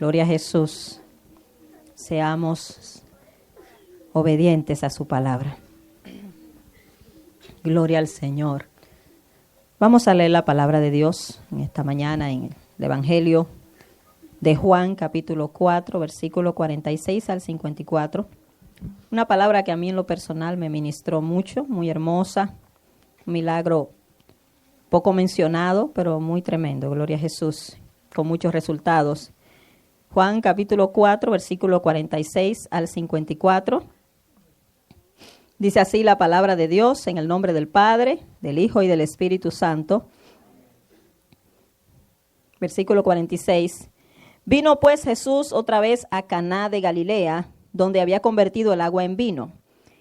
Gloria a Jesús. Seamos obedientes a su palabra. Gloria al Señor. Vamos a leer la palabra de Dios en esta mañana en el Evangelio de Juan, capítulo 4, versículo 46 al 54. Una palabra que a mí en lo personal me ministró mucho, muy hermosa. Un milagro poco mencionado, pero muy tremendo. Gloria a Jesús, con muchos resultados. Juan, capítulo 4, versículo 46 al 54. Dice así la palabra de Dios, en el nombre del Padre, del Hijo y del Espíritu Santo. Versículo 46. Vino pues Jesús otra vez a Caná de Galilea, donde había convertido el agua en vino.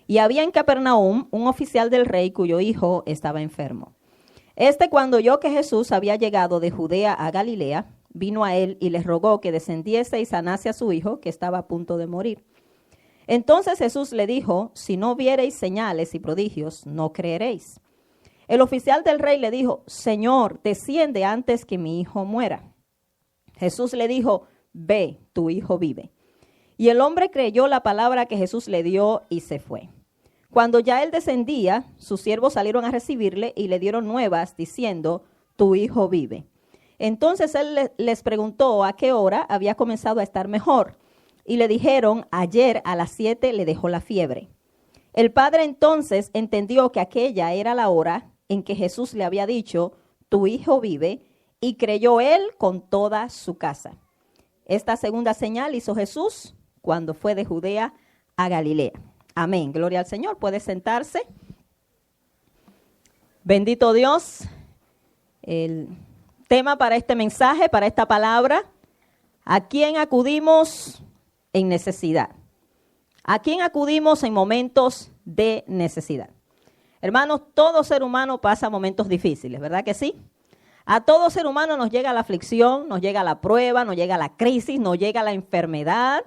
Y había en Capernaum un oficial del rey cuyo hijo estaba enfermo. Cuando oyó que Jesús había llegado de Judea a Galilea, vino a él y le rogó que descendiese y sanase a su hijo, que estaba a punto de morir. Entonces Jesús le dijo: si no viereis señales y prodigios, no creeréis. El oficial del rey le dijo: Señor, desciende antes que mi hijo muera. Jesús le dijo: ve, tu hijo vive. Y el hombre creyó la palabra que Jesús le dio y se fue. Cuando ya él descendía, sus siervos salieron a recibirle y le dieron nuevas diciendo: tu hijo vive. Entonces él les preguntó a qué hora había comenzado a estar mejor. Y le dijeron: ayer a las 7 le dejó la fiebre. El padre entonces entendió que aquella era la hora en que Jesús le había dicho: tu hijo vive, y creyó él con toda su casa. Esta segunda señal hizo Jesús cuando fue de Judea a Galilea. Amén. Gloria al Señor. Puede sentarse. Bendito Dios. El tema para este mensaje, para esta palabra: ¿a quién acudimos en necesidad? ¿A quién acudimos en momentos de necesidad? Hermanos, todo ser humano pasa momentos difíciles, ¿verdad que sí? A todo ser humano nos llega la aflicción, nos llega la prueba, nos llega la crisis, nos llega la enfermedad.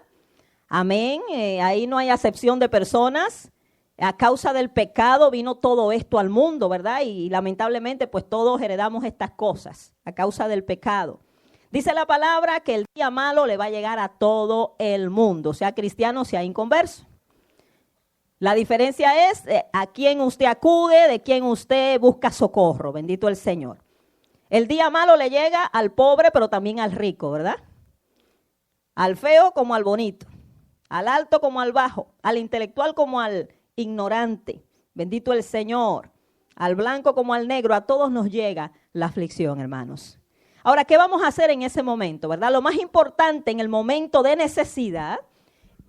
Amén. Ahí no hay acepción de personas. A causa del pecado vino todo esto al mundo, ¿verdad? Y lamentablemente pues todos heredamos estas cosas a causa del pecado. Dice la palabra que el día malo le va a llegar a todo el mundo, sea cristiano, sea inconverso. La diferencia es a quién usted acude, de quién usted busca socorro. Bendito el Señor. El día malo le llega al pobre, pero también al rico, ¿verdad? Al feo como al bonito, al alto como al bajo, al intelectual como al ignorante. Bendito el Señor. Al blanco como al negro, a todos nos llega la aflicción, hermanos. Ahora, ¿qué vamos a hacer en ese momento, verdad? Lo más importante en el momento de necesidad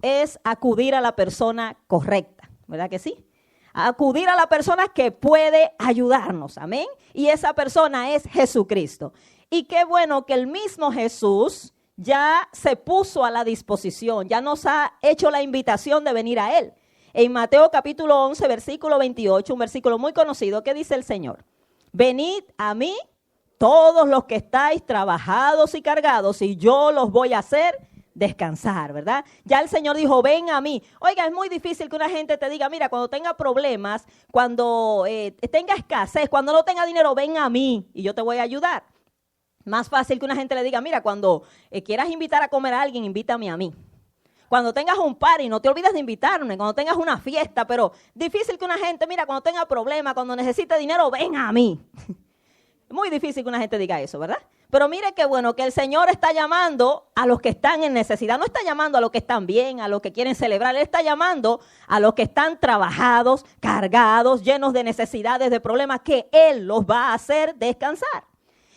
es acudir a la persona correcta, ¿verdad que sí? Acudir a la persona que puede ayudarnos, amén. Y esa persona es Jesucristo. Y qué bueno que el mismo Jesús ya se puso a la disposición, ya nos ha hecho la invitación de venir a Él. En Mateo capítulo 11, versículo 28, un versículo muy conocido, ¿qué dice el Señor? Venid a mí todos los que estáis trabajados y cargados, y yo los voy a hacer descansar, ¿verdad? Ya el Señor dijo: ven a mí. Oiga, es muy difícil que una gente te diga: mira, cuando tenga problemas, cuando tenga escasez, cuando no tenga dinero, ven a mí y yo te voy a ayudar. Más fácil que una gente le diga: mira, cuando quieras invitar a comer a alguien, invítame a mí. Cuando tengas un party, no te olvides de invitarme. Cuando tengas una fiesta, pero difícil que una gente: mira, cuando tenga problemas, cuando necesite dinero, ven a mí. Muy difícil que una gente diga eso, ¿verdad? Pero mire qué bueno que el Señor está llamando a los que están en necesidad. No está llamando a los que están bien, a los que quieren celebrar. Él está llamando a los que están trabajados, cargados, llenos de necesidades, de problemas, que Él los va a hacer descansar.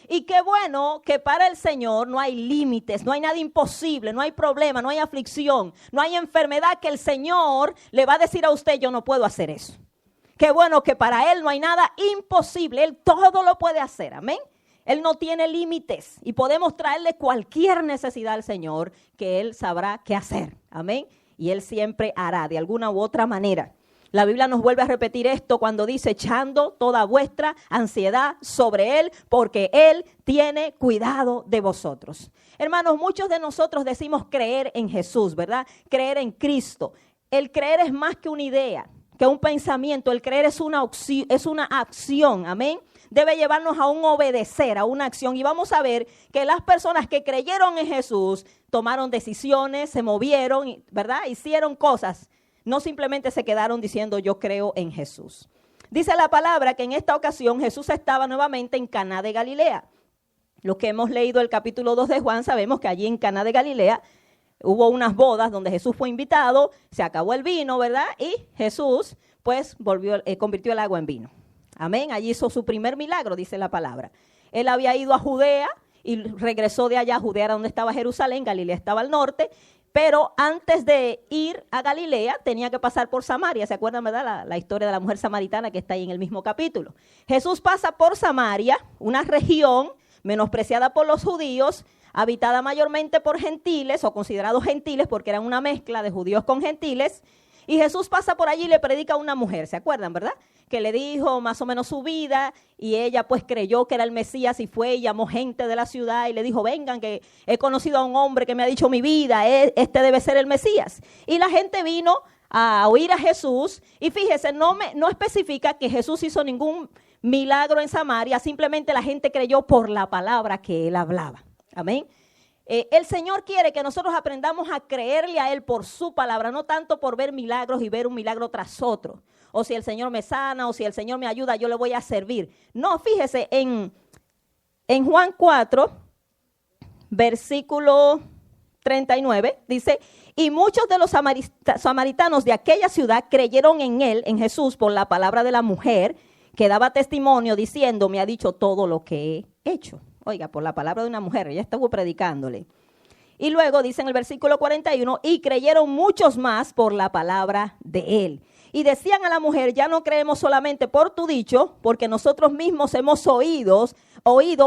Y qué bueno que para el Señor no hay límites, no hay nada imposible, no hay problema, no hay aflicción, no hay enfermedad que el Señor le va a decir a usted: yo no puedo hacer eso. Qué bueno que para Él no hay nada imposible. Él todo lo puede hacer. Amén. Él no tiene límites y podemos traerle cualquier necesidad al Señor, que Él sabrá qué hacer. Amén. Y Él siempre hará de alguna u otra manera. La Biblia nos vuelve a repetir esto cuando dice: echando toda vuestra ansiedad sobre Él, porque Él tiene cuidado de vosotros. Hermanos, muchos de nosotros decimos creer en Jesús, ¿verdad? Creer en Cristo. El creer es más que una idea, que un pensamiento. El creer es una acción, amén. debe llevarnos a un obedecer, a una acción. Y vamos a ver que las personas que creyeron en Jesús tomaron decisiones, se movieron, ¿verdad? Hicieron cosas. No simplemente se quedaron diciendo yo creo en Jesús. Dice la palabra que en esta ocasión Jesús estaba nuevamente en Caná de Galilea. Los que hemos leído el capítulo 2 de Juan sabemos que allí en Caná de Galilea hubo unas bodas donde Jesús fue invitado, se acabó el vino, ¿verdad? Y Jesús pues convirtió el agua en vino. Amén. Allí hizo su primer milagro, dice la palabra. Él había ido a Judea y regresó de allá. Judea era donde estaba Jerusalén, Galilea estaba al norte. Pero antes de ir a Galilea tenía que pasar por Samaria. ¿Se acuerdan, verdad? La historia de la mujer samaritana que está ahí en el mismo capítulo. Jesús pasa por Samaria, una región menospreciada por los judíos, habitada mayormente por gentiles o considerados gentiles porque eran una mezcla de judíos con gentiles. Y Jesús pasa por allí y le predica a una mujer, ¿se acuerdan, verdad? Que le dijo más o menos su vida y ella pues creyó que era el Mesías y fue y llamó gente de la ciudad y le dijo, vengan que he conocido a un hombre que me ha dicho mi vida, este debe ser el Mesías. Y la gente vino a oír a Jesús y fíjese, no especifica que Jesús hizo ningún milagro en Samaria, simplemente la gente creyó por la palabra que él hablaba. Amén. El Señor quiere que nosotros aprendamos a creerle a Él por su palabra, no tanto por ver milagros y ver un milagro tras otro. O si el Señor me sana, o si el Señor me ayuda, yo le voy a servir. No, fíjese, en Juan 4, versículo 39, dice, y muchos de los samaritanos de aquella ciudad creyeron en Él, en Jesús, por la palabra de la mujer, que daba testimonio diciendo, me ha dicho todo lo que he hecho. Oiga, por la palabra de una mujer, ella estuvo predicándole. Y luego dice en el versículo 41, y creyeron muchos más por la palabra de él. Y decían a la mujer, ya no creemos solamente por tu dicho, porque nosotros mismos hemos oído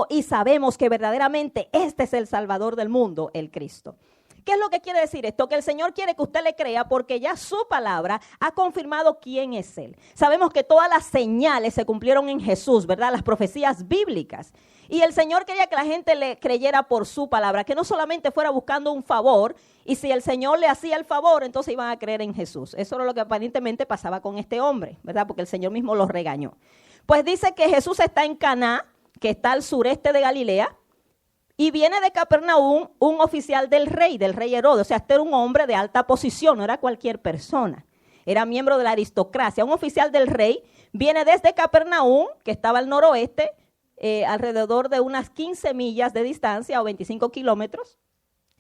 y sabemos que verdaderamente este es el Salvador del mundo, el Cristo. ¿Qué es lo que quiere decir esto? Que el Señor quiere que usted le crea porque ya su palabra ha confirmado quién es Él. Sabemos que todas las señales se cumplieron en Jesús, ¿verdad? Las profecías bíblicas. Y el Señor quería que la gente le creyera por su palabra, que no solamente fuera buscando un favor, y si el Señor le hacía el favor, entonces iban a creer en Jesús. Eso era lo que aparentemente pasaba con este hombre, ¿verdad? Porque el Señor mismo los regañó. Pues dice que Jesús está en Caná, que está al sureste de Galilea, y viene de Capernaum un oficial del rey Herodes. O sea, este era un hombre de alta posición, no era cualquier persona. Era miembro de la aristocracia. Un oficial del rey viene desde Capernaum, que estaba al noroeste, alrededor de unas 15 millas de distancia o 25 kilómetros.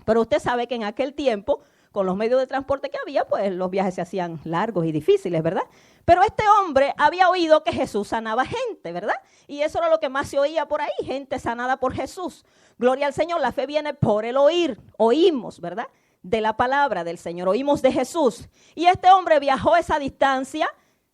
Pero usted sabe que en aquel tiempo, con los medios de transporte que había, pues los viajes se hacían largos y difíciles, ¿verdad? Pero este hombre había oído que Jesús sanaba gente, ¿verdad? Y eso era lo que más se oía por ahí, gente sanada por Jesús. Gloria al Señor, la fe viene por el oír. Oímos, ¿verdad? De la palabra del Señor, oímos de Jesús. Y este hombre viajó esa distancia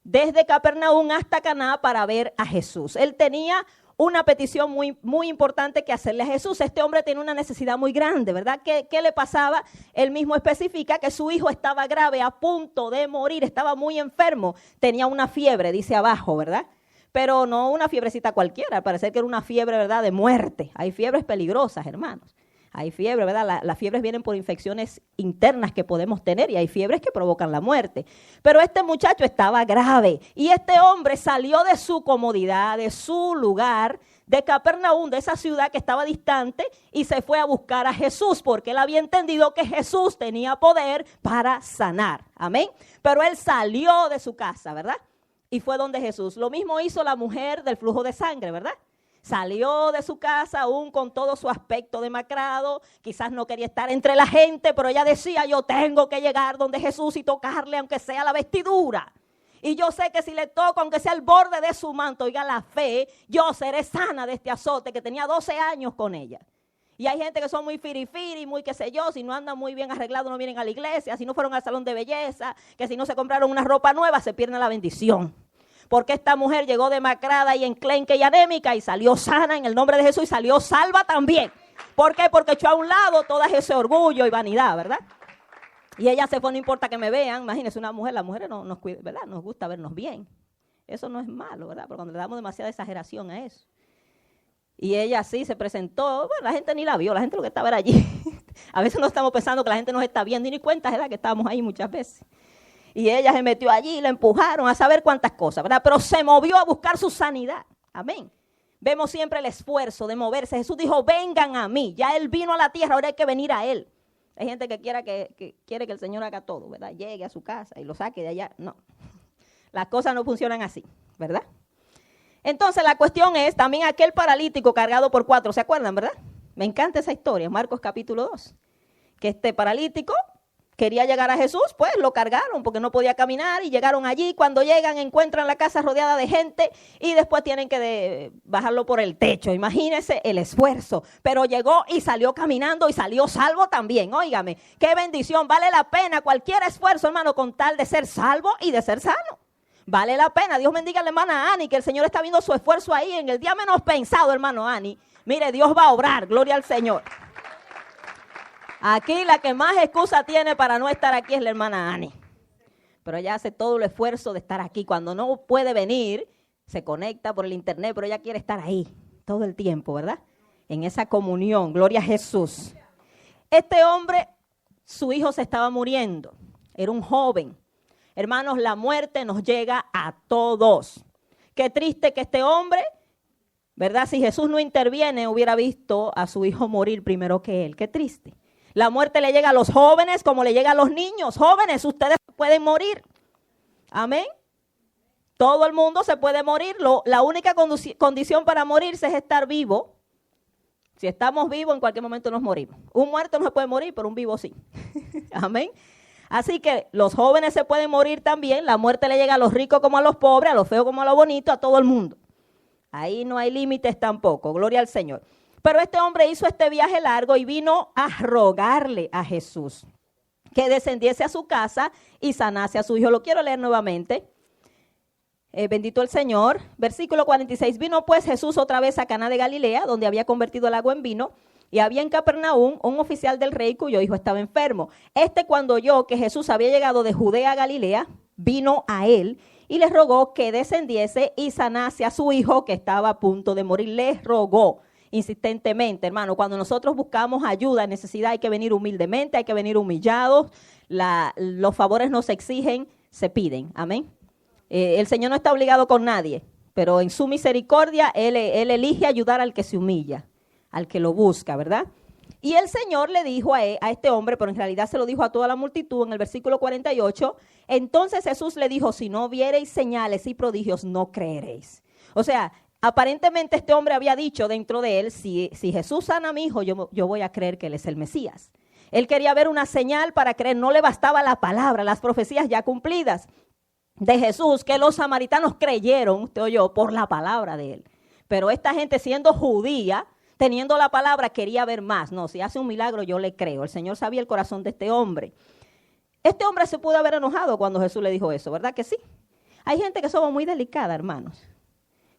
desde Capernaum hasta Caná para ver a Jesús. Él tenía una petición muy, muy importante que hacerle a Jesús. Este hombre tiene una necesidad muy grande, ¿verdad? ¿Qué le pasaba? Él mismo especifica que su hijo estaba grave, a punto de morir, estaba muy enfermo, tenía una fiebre, dice abajo, ¿verdad? Pero no una fiebrecita cualquiera, al parecer que era una fiebre, ¿verdad?, de muerte. Hay fiebres peligrosas, hermanos. Hay fiebre, ¿verdad? Las fiebres vienen por infecciones internas que podemos tener y hay fiebres que provocan la muerte. Pero este muchacho estaba grave y este hombre salió de su comodidad, de su lugar, de Capernaum, de esa ciudad que estaba distante, y se fue a buscar a Jesús porque él había entendido que Jesús tenía poder para sanar. Amén. Pero él salió de su casa, ¿verdad? Y fue donde Jesús. Lo mismo hizo la mujer del flujo de sangre, ¿verdad? Salió de su casa aún con todo su aspecto demacrado, quizás no quería estar entre la gente, pero ella decía, yo tengo que llegar donde Jesús y tocarle aunque sea la vestidura. Y yo sé que si le toco, aunque sea el borde de su manto, oiga la fe, yo seré sana de este azote, que tenía 12 años con ella. Y hay gente que son muy firifiri, muy qué sé yo, si no andan muy bien arreglados no vienen a la iglesia, si no fueron al salón de belleza, que si no se compraron una ropa nueva se pierden la bendición. Porque esta mujer llegó demacrada y enclenque y anémica y salió sana en el nombre de Jesús y salió salva también. ¿Por qué? Porque echó a un lado todo ese orgullo y vanidad, ¿verdad? Y ella se fue, no importa que me vean. Imagínense una mujer, las mujeres nos cuidan, ¿verdad? Nos gusta vernos bien. Eso no es malo, ¿verdad? Porque cuando le damos demasiada exageración a eso. Y ella sí se presentó, bueno, la gente ni la vio, la gente lo que estaba era allí. A veces no estamos pensando que la gente nos está viendo y ni cuenta es la que estábamos ahí muchas veces. Y ella se metió allí y la empujaron a saber cuántas cosas, ¿verdad? Pero se movió a buscar su sanidad. Amén. Vemos siempre el esfuerzo de moverse. Jesús dijo, vengan a mí. Ya Él vino a la tierra, ahora hay que venir a Él. Hay gente que quiere que el Señor haga todo, ¿verdad? Llegue a su casa y lo saque de allá. No, las cosas no funcionan así, ¿verdad? Entonces la cuestión es, también aquel paralítico cargado por 4, ¿se acuerdan, verdad? Me encanta esa historia, Marcos capítulo 2. Que este paralítico quería llegar a Jesús, pues lo cargaron porque no podía caminar y llegaron allí. Cuando llegan encuentran la casa rodeada de gente y después tienen que bajarlo por el techo. Imagínense el esfuerzo, pero llegó y salió caminando y salió salvo también. Óigame, qué bendición, vale la pena cualquier esfuerzo, hermano, con tal de ser salvo y de ser sano. Vale la pena. Dios bendiga a la hermana Ani, que el Señor está viendo su esfuerzo ahí en el día menos pensado, hermano Ani. Mire, Dios va a obrar, gloria al Señor. Aquí la que más excusa tiene para no estar aquí es la hermana Ani. Pero ella hace todo el esfuerzo de estar aquí. Cuando no puede venir, se conecta por el internet, pero ella quiere estar ahí todo el tiempo, ¿verdad? En esa comunión, gloria a Jesús. Este hombre, su hijo se estaba muriendo. Era un joven. Hermanos, la muerte nos llega a todos. Qué triste que este hombre, ¿verdad? Si Jesús no interviene, hubiera visto a su hijo morir primero que él. Qué triste. La muerte le llega a los jóvenes como le llega a los niños. Jóvenes, ustedes pueden morir. Amén. Todo el mundo se puede morir. La única condición para morirse es estar vivo. Si estamos vivos, en cualquier momento nos morimos. Un muerto no se puede morir, pero un vivo sí. Amén. Así que los jóvenes se pueden morir también. La muerte le llega a los ricos como a los pobres, a los feos como a los bonitos, a todo el mundo. Ahí no hay límites tampoco. Gloria al Señor. Pero este hombre hizo este viaje largo y vino a rogarle a Jesús que descendiese a su casa y sanase a su hijo. Lo quiero leer nuevamente. Bendito el Señor. Versículo 46. Vino pues Jesús otra vez a Caná de Galilea, donde había convertido el agua en vino. Y había en Capernaum un oficial del rey cuyo hijo estaba enfermo. Cuando oyó que Jesús había llegado de Judea a Galilea, vino a él y le rogó que descendiese y sanase a su hijo que estaba a punto de morir. Les rogó insistentemente, hermano. Cuando nosotros buscamos ayuda, necesidad, hay que venir humildemente, hay que venir humillados. Los favores no se exigen, se piden. Amén. El Señor no está obligado con nadie, pero en su misericordia Él elige ayudar al que se humilla, al que lo busca, ¿verdad? Y el Señor le dijo a este hombre, pero en realidad se lo dijo a toda la multitud en el versículo 48, entonces Jesús le dijo, si no viereis señales y prodigios, no creeréis. O sea, aparentemente este hombre había dicho dentro de él, si Jesús sana a mi hijo, yo voy a creer que Él es el Mesías. Él quería ver una señal para creer, no le bastaba la palabra, las profecías ya cumplidas de Jesús, que los samaritanos creyeron, usted oyó, por la palabra de Él. Pero esta gente siendo judía, teniendo la palabra, quería ver más. No, si hace un milagro yo le creo. El Señor sabía el corazón de este hombre. Este hombre se pudo haber enojado cuando Jesús le dijo eso, ¿verdad que sí? Hay gente que somos muy delicada, hermanos.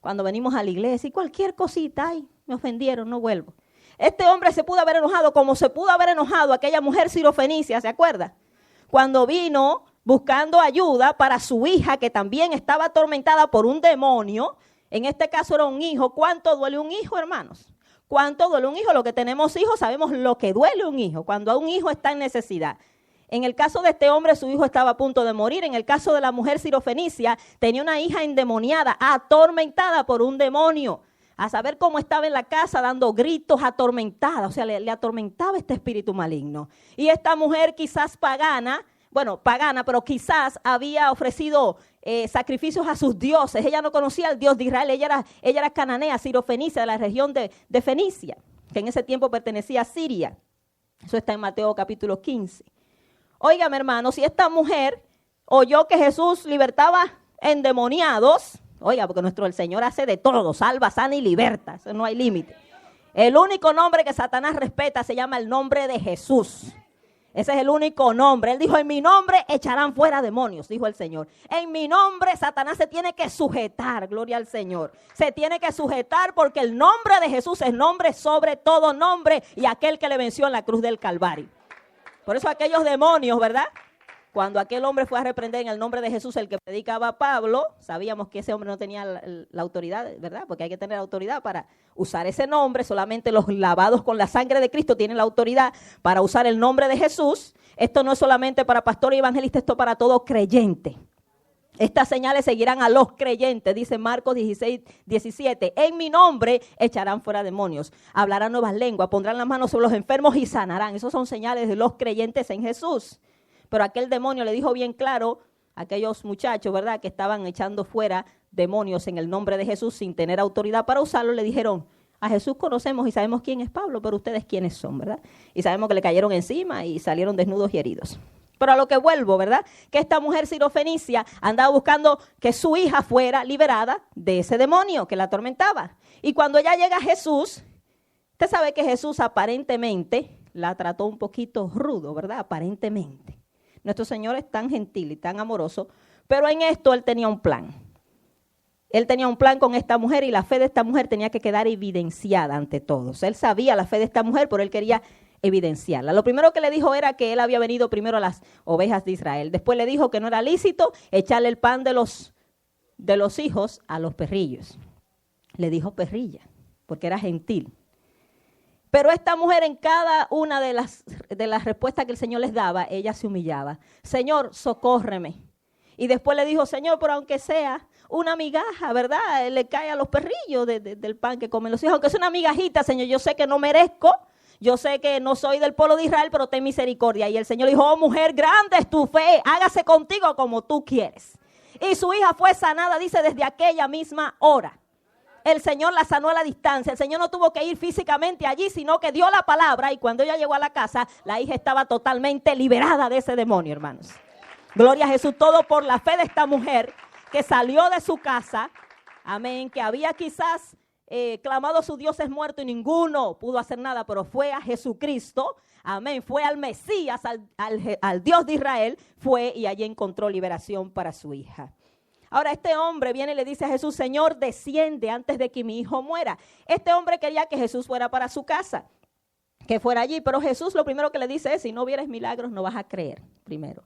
Cuando venimos a la iglesia y cualquier cosita, ay, me ofendieron, no vuelvo. Este hombre se pudo haber enojado como se pudo haber enojado aquella mujer sirofenicia, ¿se acuerda? Cuando vino buscando ayuda para su hija que también estaba atormentada por un demonio. En este caso era un hijo. ¿Cuánto duele un hijo, hermanos? ¿Cuánto duele un hijo? Los que tenemos hijos sabemos lo que duele un hijo, cuando un hijo está en necesidad. En el caso de este hombre, su hijo estaba a punto de morir. En el caso de la mujer sirofenicia, tenía una hija endemoniada, atormentada por un demonio. A saber cómo estaba en la casa dando gritos, atormentada. O sea, le atormentaba este espíritu maligno. Y esta mujer quizás pagana, pero quizás había ofrecido sacrificios a sus dioses. Ella no conocía al Dios de Israel. Ella era cananea, sirofenicia, de la región de Fenicia, que en ese tiempo pertenecía a Siria. Eso está en Mateo capítulo 15. Óigame, hermano, si esta mujer oyó que Jesús libertaba endemoniados, oiga, porque el Señor hace de todo, salva, sana y liberta, eso no hay límite. El único nombre que Satanás respeta se llama el nombre de Jesús. Ese es el único nombre. Él dijo, en mi nombre echarán fuera demonios, dijo el Señor. En mi nombre Satanás se tiene que sujetar, gloria al Señor. Se tiene que sujetar porque el nombre de Jesús es nombre sobre todo nombre y aquel que le venció en la cruz del Calvario. Por eso aquellos demonios, ¿verdad? Cuando aquel hombre fue a reprender en el nombre de Jesús, el que predicaba Pablo, sabíamos que ese hombre no tenía la autoridad, ¿verdad? Porque hay que tener autoridad para usar ese nombre. Solamente los lavados con la sangre de Cristo tienen la autoridad para usar el nombre de Jesús. Esto no es solamente para pastor y evangelista, esto es para todo creyente. Estas señales seguirán a los creyentes, dice Marcos 16, 17. En mi nombre echarán fuera demonios, hablarán nuevas lenguas, pondrán las manos sobre los enfermos y sanarán. Esos son señales de los creyentes en Jesús. Pero aquel demonio le dijo bien claro a aquellos muchachos, ¿verdad?, que estaban echando fuera demonios en el nombre de Jesús sin tener autoridad para usarlo. Le dijeron, a Jesús conocemos y sabemos quién es Pablo, pero ustedes quiénes son, ¿verdad? Y sabemos que le cayeron encima y salieron desnudos y heridos. Pero a lo que vuelvo, ¿verdad? Que esta mujer sirofenicia andaba buscando que su hija fuera liberada de ese demonio que la atormentaba. Y cuando ella llega a Jesús, usted sabe que Jesús aparentemente la trató un poquito rudo, ¿verdad? Aparentemente. Nuestro Señor es tan gentil y tan amoroso, pero en esto Él tenía un plan. Él tenía un plan con esta mujer y la fe de esta mujer tenía que quedar evidenciada ante todos. Él sabía la fe de esta mujer, pero Él quería evidenciarla. Lo primero que le dijo era que él había venido primero a las ovejas de Israel. Después le dijo que no era lícito echarle el pan de los hijos a los perrillos. Le dijo perrilla, porque era gentil. Pero esta mujer en cada una de las respuestas que el Señor les daba, ella se humillaba. Señor, socórreme. Y después le dijo, Señor, pero aunque sea una migaja, ¿verdad? Le cae a los perrillos del pan que comen los hijos. Aunque sea una migajita, Señor, yo sé que no merezco. Yo sé que no soy del pueblo de Israel, pero ten misericordia. Y el Señor dijo, oh mujer, grande es tu fe, hágase contigo como tú quieres. Y su hija fue sanada, dice, desde aquella misma hora. El Señor la sanó a la distancia. El Señor no tuvo que ir físicamente allí, sino que dio la palabra. Y cuando ella llegó a la casa, la hija estaba totalmente liberada de ese demonio, hermanos. Gloria a Jesús, todo por la fe de esta mujer que salió de su casa. Amén, que había quizás clamado a sus dioses muertos y ninguno pudo hacer nada, pero fue a Jesucristo, amén, fue al Mesías, al Dios de Israel, fue y allí encontró liberación para su hija. Ahora este hombre viene y le dice a Jesús, Señor, desciende antes de que mi hijo muera. Este hombre quería que Jesús fuera para su casa, que fuera allí, pero Jesús lo primero que le dice es, si no vieres milagros no vas a creer, primero,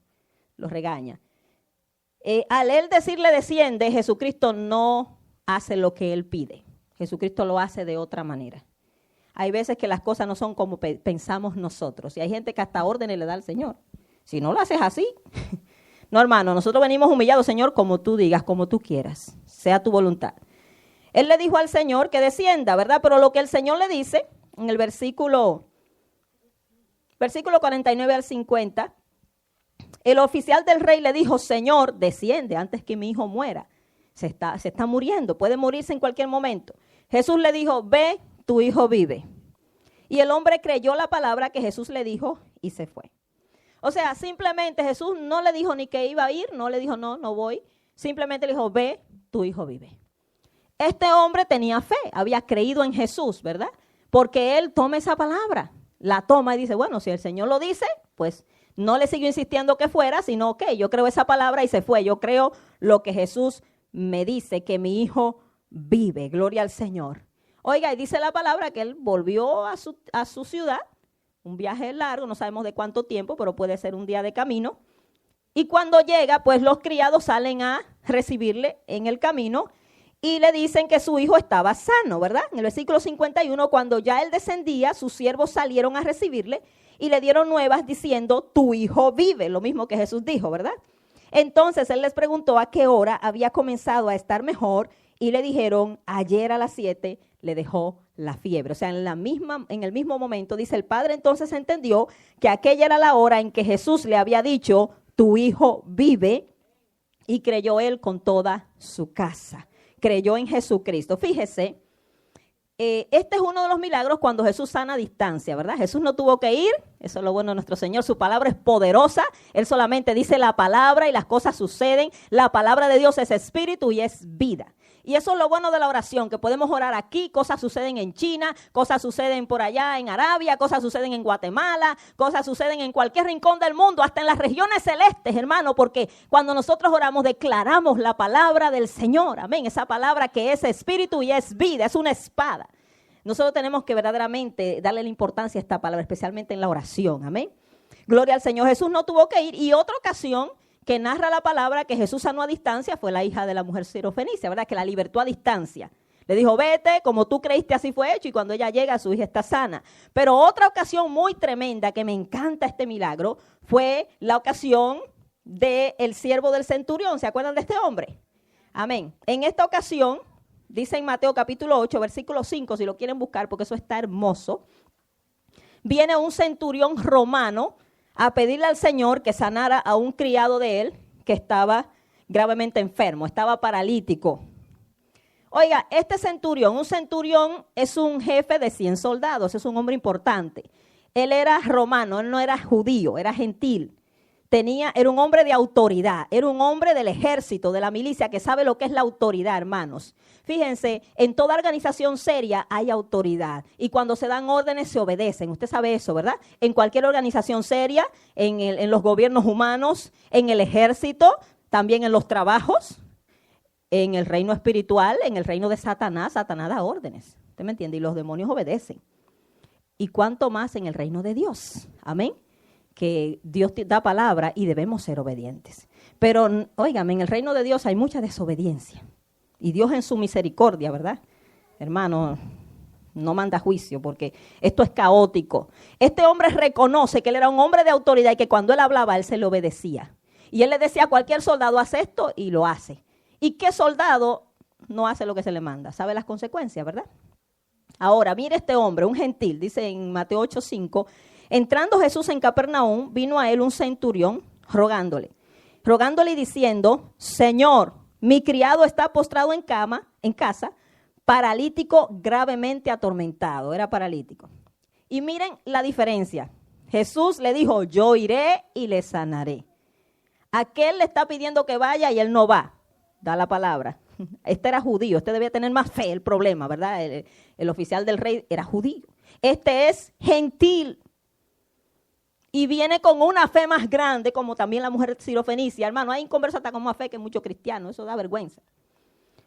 lo regaña. Al él decirle desciende, Jesucristo no hace lo que él pide. Jesucristo lo hace de otra manera. Hay veces que las cosas no son como pensamos nosotros. Y hay gente que hasta órdenes le da al Señor. Si no lo haces así. No, hermano, nosotros venimos humillados, Señor, como tú digas, como tú quieras. Sea tu voluntad. Él le dijo al Señor que descienda, ¿verdad? Pero lo que el Señor le dice, en el versículo 49 al 50, el oficial del rey le dijo, Señor, desciende antes que mi hijo muera. Se está muriendo, puede morirse en cualquier momento. Jesús le dijo, ve, tu hijo vive. Y el hombre creyó la palabra que Jesús le dijo y se fue. O sea, simplemente Jesús no le dijo ni que iba a ir, no le dijo, no voy. Simplemente le dijo, ve, tu hijo vive. Este hombre tenía fe, había creído en Jesús, ¿verdad? Porque él toma esa palabra, la toma y dice, bueno, si el Señor lo dice, pues no le siguió insistiendo que fuera, sino que yo creo esa palabra y se fue. Yo creo lo que Jesús me dice, que mi hijo vive, gloria al Señor. Oiga, y dice la palabra que él volvió a su ciudad, un viaje largo, no sabemos de cuánto tiempo, pero puede ser un día de camino. Y cuando llega, pues los criados salen a recibirle en el camino y le dicen que su hijo estaba sano, ¿verdad? En el versículo 51, cuando ya él descendía, sus siervos salieron a recibirle y le dieron nuevas diciendo, tu hijo vive, lo mismo que Jesús dijo, ¿verdad? Entonces él les preguntó a qué hora había comenzado a estar mejor y le dijeron, ayer a las 7 le dejó la fiebre. O sea, en el mismo momento, dice el padre, entonces entendió que aquella era la hora en que Jesús le había dicho, tu hijo vive, y creyó él con toda su casa. Creyó en Jesucristo. Fíjese, este es uno de los milagros cuando Jesús sana a distancia, ¿verdad? Jesús no tuvo que ir, eso es lo bueno de nuestro Señor, su palabra es poderosa, Él solamente dice la palabra y las cosas suceden. La palabra de Dios es espíritu y es vida. Y eso es lo bueno de la oración, que podemos orar aquí, cosas suceden en China, cosas suceden por allá en Arabia, cosas suceden en Guatemala, cosas suceden en cualquier rincón del mundo, hasta en las regiones celestes, hermano, porque cuando nosotros oramos declaramos la palabra del Señor, amén, esa palabra que es espíritu y es vida, es una espada. Nosotros tenemos que verdaderamente darle la importancia a esta palabra, especialmente en la oración, amén. Gloria al Señor. Jesús no tuvo que ir. Y otra ocasión que narra la palabra que Jesús sanó a distancia fue la hija de la mujer sirofenicia, ¿verdad? Que la libertó a distancia. Le dijo, vete, como tú creíste así fue hecho, y cuando ella llega su hija está sana. Pero otra ocasión muy tremenda que me encanta este milagro fue la ocasión del siervo del centurión. ¿Se acuerdan de este hombre? Amén. En esta ocasión, dice en Mateo capítulo 8, versículo 5, si lo quieren buscar, porque eso está hermoso. Viene un centurión romano a pedirle al Señor que sanara a un criado de él que estaba gravemente enfermo, estaba paralítico. Oiga, este centurión, un centurión es un jefe de 100 soldados, es un hombre importante. Él era romano, él no era judío, era gentil. Era un hombre de autoridad, era un hombre del ejército, de la milicia, que sabe lo que es la autoridad, hermanos. Fíjense, en toda organización seria hay autoridad y cuando se dan órdenes se obedecen. Usted sabe eso, ¿verdad? En cualquier organización seria, en los gobiernos humanos, en el ejército, también en los trabajos, en el reino espiritual, en el reino de Satanás, Satanás da órdenes. ¿Usted me entiende? Y los demonios obedecen. Y cuánto más en el reino de Dios. Amén. Que Dios da palabra y debemos ser obedientes. Pero, óigame, en el reino de Dios hay mucha desobediencia. Y Dios en su misericordia, ¿verdad? Hermano, no manda juicio porque esto es caótico. Este hombre reconoce que él era un hombre de autoridad y que cuando él hablaba, él se le obedecía. Y él le decía a cualquier soldado, haz esto y lo hace. ¿Y qué soldado no hace lo que se le manda? ¿Sabe las consecuencias, verdad? Ahora, mire este hombre, un gentil, dice en Mateo 8:5, entrando Jesús en Capernaum, vino a él un centurión rogándole y diciendo, Señor, mi criado está postrado en casa, paralítico, gravemente atormentado. Era paralítico. Y miren la diferencia. Jesús le dijo, yo iré y le sanaré. Aquel le está pidiendo que vaya y él no va. Da la palabra. Este era judío, este debía tener más fe, el problema, ¿verdad? El oficial del rey era judío. Este es gentil. Y viene con una fe más grande, como también la mujer sirofenicia. Hermano, hay inconversos hasta con más fe que muchos cristianos. Eso da vergüenza.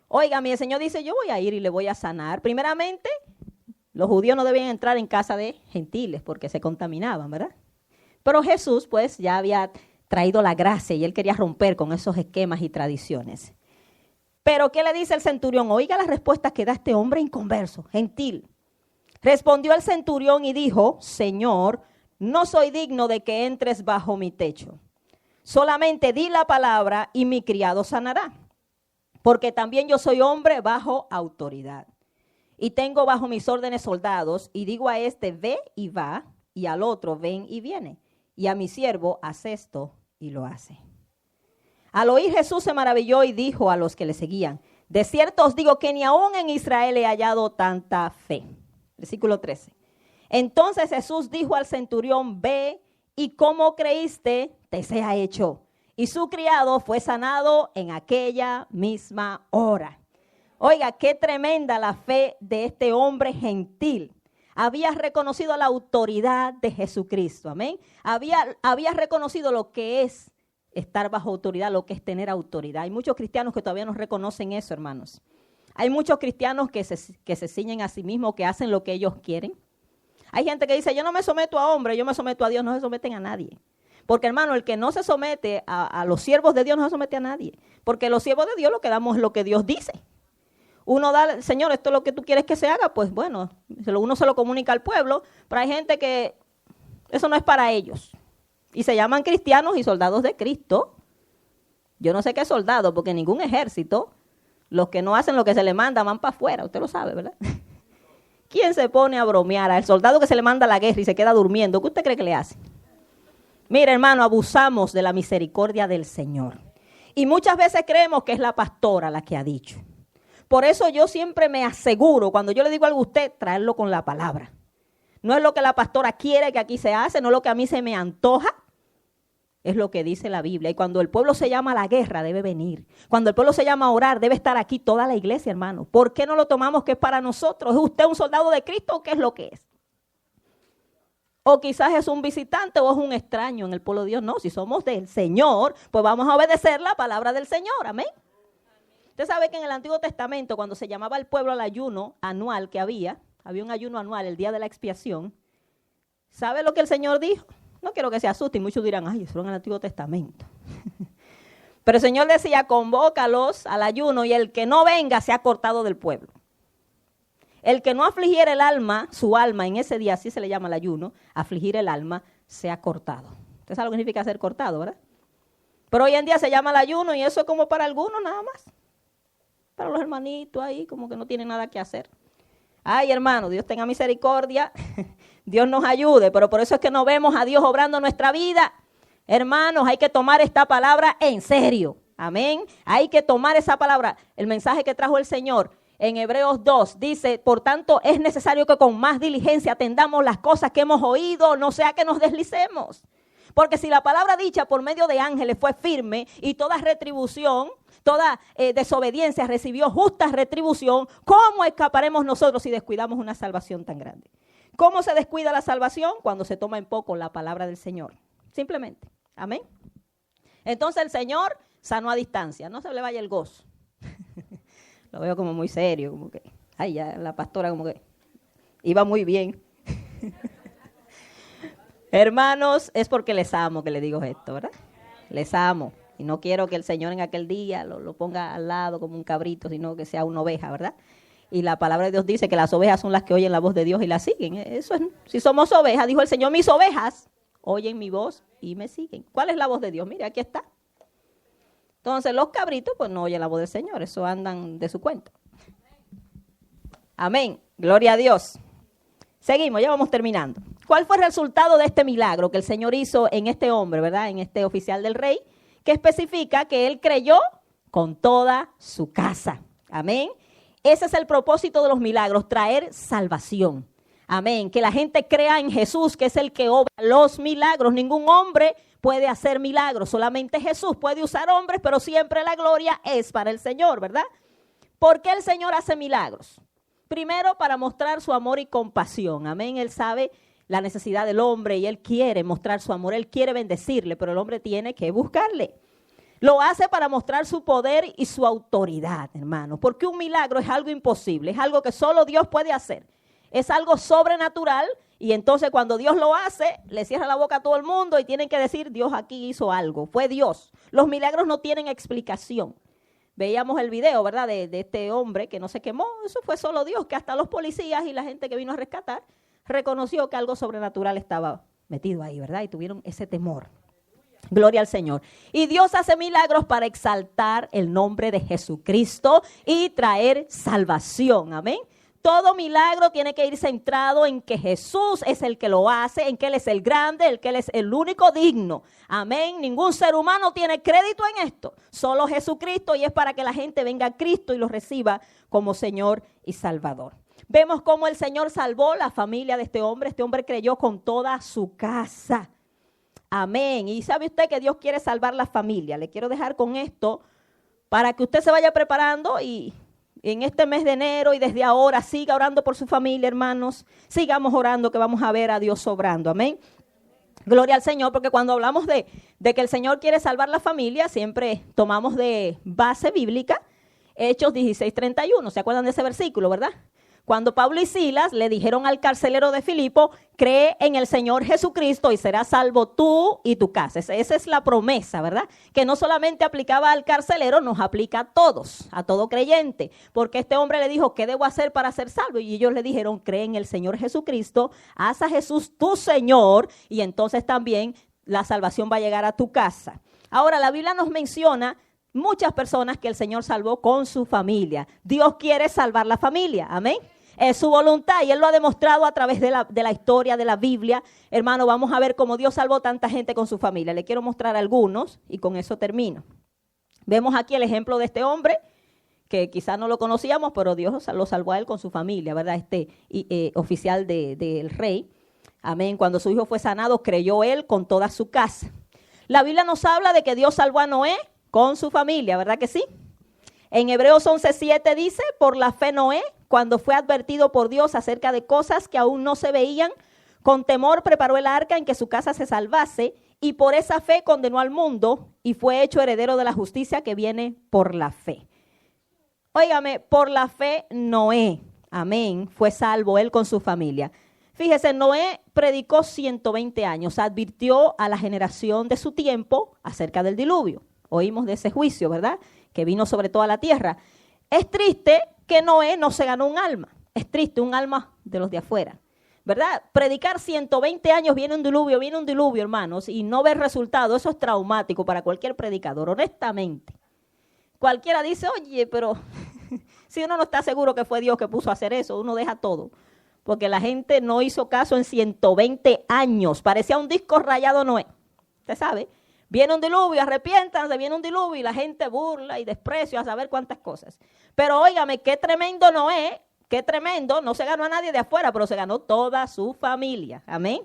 Óigame, el Señor dice, yo voy a ir y le voy a sanar. Primeramente, los judíos no debían entrar en casa de gentiles porque se contaminaban, ¿verdad? Pero Jesús, pues, ya había traído la gracia y él quería romper con esos esquemas y tradiciones. Pero, ¿qué le dice el centurión? Oiga las respuestas que da este hombre inconverso, gentil. Respondió el centurión y dijo, Señor, no soy digno de que entres bajo mi techo. Solamente di la palabra y mi criado sanará. Porque también yo soy hombre bajo autoridad. Y tengo bajo mis órdenes soldados y digo a este, ve y va, y al otro, ven y viene. Y a mi siervo, haz esto y lo hace. Al oír Jesús se maravilló y dijo a los que le seguían, de cierto os digo que ni aún en Israel he hallado tanta fe. Versículo 13. Entonces Jesús dijo al centurión, ve y como creíste, te sea hecho. Y su criado fue sanado en aquella misma hora. Oiga, qué tremenda la fe de este hombre gentil. Había reconocido la autoridad de Jesucristo, amén. Había reconocido lo que es estar bajo autoridad, lo que es tener autoridad. Hay muchos cristianos que todavía no reconocen eso, hermanos. Hay muchos cristianos que se ciñen a sí mismos, que hacen lo que ellos quieren. Hay gente que dice, yo no me someto a hombre, yo me someto a Dios, no se someten a nadie. Porque, hermano, el que no se somete a los siervos de Dios no se somete a nadie. Porque los siervos de Dios lo que damos es lo que Dios dice. Uno da, Señor, esto es lo que tú quieres que se haga, pues bueno, uno se lo comunica al pueblo, pero hay gente que eso no es para ellos. Y se llaman cristianos y soldados de Cristo. Yo no sé qué soldados, porque ningún ejército, los que no hacen lo que se le manda van para afuera, usted lo sabe, ¿verdad? ¿Quién se pone a bromear al soldado que se le manda a la guerra y se queda durmiendo? ¿Qué usted cree que le hace? Mire, hermano, abusamos de la misericordia del Señor. Y muchas veces creemos que es la pastora la que ha dicho. Por eso yo siempre me aseguro, cuando yo le digo algo a usted, traerlo con la palabra. No es lo que la pastora quiere que aquí se hace, no es lo que a mí se me antoja. Es lo que dice la Biblia. Y cuando el pueblo se llama a la guerra, debe venir. Cuando el pueblo se llama a orar, debe estar aquí toda la iglesia, hermano. ¿Por qué no lo tomamos que es para nosotros? ¿Es usted un soldado de Cristo o qué es lo que es? O quizás es un visitante o es un extraño en el pueblo de Dios. No, si somos del Señor, pues vamos a obedecer la palabra del Señor. Amén. Usted sabe que en el Antiguo Testamento, cuando se llamaba al pueblo al ayuno anual que había un ayuno anual, el día de la expiación. ¿Sabe lo que el Señor dijo? No quiero que se asusten, muchos dirán, ay, eso era en el Antiguo Testamento. Pero el Señor decía, convócalos al ayuno y el que no venga se ha cortado del pueblo. El que no afligiera el alma, su alma en ese día, así se le llama el ayuno, afligir el alma, se ha cortado. Usted sabe lo que significa ser cortado, ¿verdad? Pero hoy en día se llama el ayuno y eso es como para algunos nada más. Para los hermanitos ahí como que no tienen nada que hacer. Ay, hermano, Dios tenga misericordia. Dios nos ayude, pero por eso es que no vemos a Dios obrando en nuestra vida. Hermanos, hay que tomar esta palabra en serio. Amén. Hay que tomar esa palabra. El mensaje que trajo el Señor en Hebreos 2 dice, por tanto, es necesario que con más diligencia atendamos las cosas que hemos oído, no sea que nos deslicemos. Porque si la palabra dicha por medio de ángeles fue firme y toda retribución, toda desobediencia recibió justa retribución, ¿cómo escaparemos nosotros si descuidamos una salvación tan grande? ¿Cómo se descuida la salvación? Cuando se toma en poco la palabra del Señor. Simplemente. Amén. Entonces el Señor sanó a distancia. No se le vaya el gozo. Lo veo como muy serio, como que, ay, ya la pastora como que iba muy bien. Hermanos, es porque les amo que les digo esto, ¿verdad? Les amo. Y no quiero que el Señor en aquel día lo ponga al lado como un cabrito, sino que sea una oveja, ¿verdad? Y la palabra de Dios dice que las ovejas son las que oyen la voz de Dios y la siguen. Eso es, si somos ovejas, dijo el Señor, mis ovejas oyen mi voz y me siguen. ¿Cuál es la voz de Dios? Mire, aquí está. Entonces los cabritos pues no oyen la voz del Señor, eso andan de su cuento. Amén, gloria a Dios. Seguimos, ya vamos terminando. ¿Cuál fue el resultado de este milagro que el Señor hizo en este hombre, verdad? En este oficial del rey, que especifica que él creyó con toda su casa. Amén. Ese es el propósito de los milagros, traer salvación. Amén. Que la gente crea en Jesús, que es el que obra los milagros. Ningún hombre puede hacer milagros, solamente Jesús puede usar hombres, pero siempre la gloria es para el Señor, ¿verdad? ¿Por qué el Señor hace milagros? Primero, para mostrar su amor y compasión. Amén. Él sabe la necesidad del hombre y Él quiere mostrar su amor. Él quiere bendecirle, pero el hombre tiene que buscarle. Lo hace para mostrar su poder y su autoridad, hermano. Porque un milagro es algo imposible, es algo que solo Dios puede hacer. Es algo sobrenatural y entonces cuando Dios lo hace, le cierra la boca a todo el mundo y tienen que decir, Dios aquí hizo algo, fue Dios. Los milagros no tienen explicación. Veíamos el video, ¿verdad? De este hombre que no se quemó. Eso fue solo Dios, que hasta los policías y la gente que vino a rescatar reconoció que algo sobrenatural estaba metido ahí, ¿verdad? Y tuvieron ese temor. Gloria al Señor. Y Dios hace milagros para exaltar el nombre de Jesucristo y traer salvación. Amén. Todo milagro tiene que ir centrado en que Jesús es el que lo hace, en que Él es el grande, en que Él es el único digno. Amén. Ningún ser humano tiene crédito en esto. Solo Jesucristo, y es para que la gente venga a Cristo y lo reciba como Señor y Salvador. Vemos cómo el Señor salvó la familia de este hombre. Este hombre creyó con toda su casa. Amén. Y sabe usted que Dios quiere salvar la familia. Le quiero dejar con esto para que usted se vaya preparando y en este mes de enero y desde ahora siga orando por su familia, hermanos. Sigamos orando que vamos a ver a Dios obrando. Amén. Gloria al Señor, porque cuando hablamos de que el Señor quiere salvar la familia, siempre tomamos de base bíblica Hechos 16:31. ¿Se acuerdan de ese versículo, verdad? Cuando Pablo y Silas le dijeron al carcelero de Filipo, cree en el Señor Jesucristo y serás salvo tú y tu casa. Esa es la promesa, ¿verdad? Que no solamente aplicaba al carcelero, nos aplica a todos, a todo creyente. Porque este hombre le dijo, ¿qué debo hacer para ser salvo? Y ellos le dijeron, cree en el Señor Jesucristo, haz a Jesús tu Señor y entonces también la salvación va a llegar a tu casa. Ahora, la Biblia nos menciona muchas personas que el Señor salvó con su familia. Dios quiere salvar la familia, amén. Es su voluntad y Él lo ha demostrado a través de la historia de la Biblia. Hermano, vamos a ver cómo Dios salvó tanta gente con su familia. Le quiero mostrar algunos y con eso termino. Vemos aquí el ejemplo de este hombre que quizás no lo conocíamos, pero Dios lo salvó a él con su familia, ¿verdad? Oficial del rey. Amén. Cuando su hijo fue sanado, creyó él con toda su casa. La Biblia nos habla de que Dios salvó a Noé con su familia, ¿verdad que sí? En Hebreos 11:7 dice, por la fe Noé, cuando fue advertido por Dios acerca de cosas que aún no se veían, con temor preparó el arca en que su casa se salvase, y por esa fe condenó al mundo y fue hecho heredero de la justicia que viene por la fe. Óigame, por la fe Noé, amén, fue salvo él con su familia. Fíjese, Noé predicó 120 años, advirtió a la generación de su tiempo acerca del diluvio. Oímos de ese juicio, ¿verdad? Que vino sobre toda la tierra. Es triste que Noé no se ganó un alma. Es triste, un alma de los de afuera. ¿verdad? Predicar 120 años, viene un diluvio, hermanos, y no ver resultado, eso es traumático para cualquier predicador, honestamente. Cualquiera dice, oye, pero si uno no está seguro que fue Dios que puso a hacer eso, uno deja todo. Porque la gente no hizo caso en 120 años, parecía un disco rayado Noé, usted sabe. Viene un diluvio, arrepiéntanse, viene un diluvio y la gente burla y desprecia a saber cuántas cosas. Pero óigame, qué tremendo Noé, qué tremendo, no se ganó a nadie de afuera, pero se ganó toda su familia, amén.